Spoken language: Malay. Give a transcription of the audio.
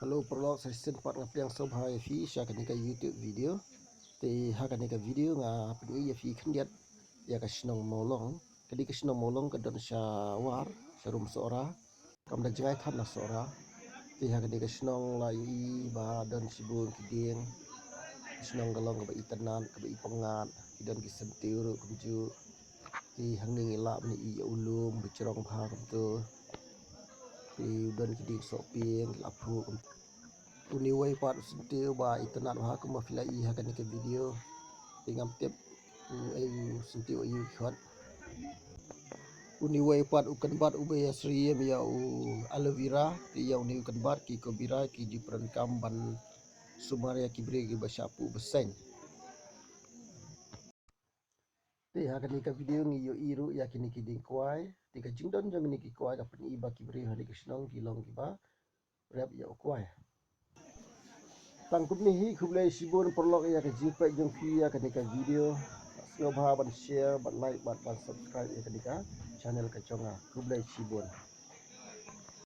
Halo perlo sa part nga piang sob ha fi sha kan ka YouTube video te ha kan ka video nga pin ya fi khandiat ya ka snong molong kadi ka snong molong ka don sha war sha rum sora kam da jangai khan na sora te ha kan ka snong la i ba don sibun kiding snong galong ka ba itanan ka ba ipangan idon ki sentiu kumju ti hangning ila bani i ulum bicerong pha kam tu ti don kiding soping lapu uniway pat sentiu ba itanan ha kum fila i ha kan ka video tingam tip ayu sentiu ayu khot uniway pat ukan bat ube asri ya u aloe vera ti ya uni ukan bat ki ko bira ki jipran kamban sumaria ki bre ki basyapu beseng ti ha kan ka video ngi yo iru ya kini ki ding kwai ti ka jingdon jong ni ki kwai ka pen i ba ki bre ha ni kisnong ki long ki ba rap ya kwai tangkup ni hi khublai sibun perlok ya ka jipe jong fi ya ka video snobha ban share ban like ban subscribe ya ka channel ka chonga khublai sibun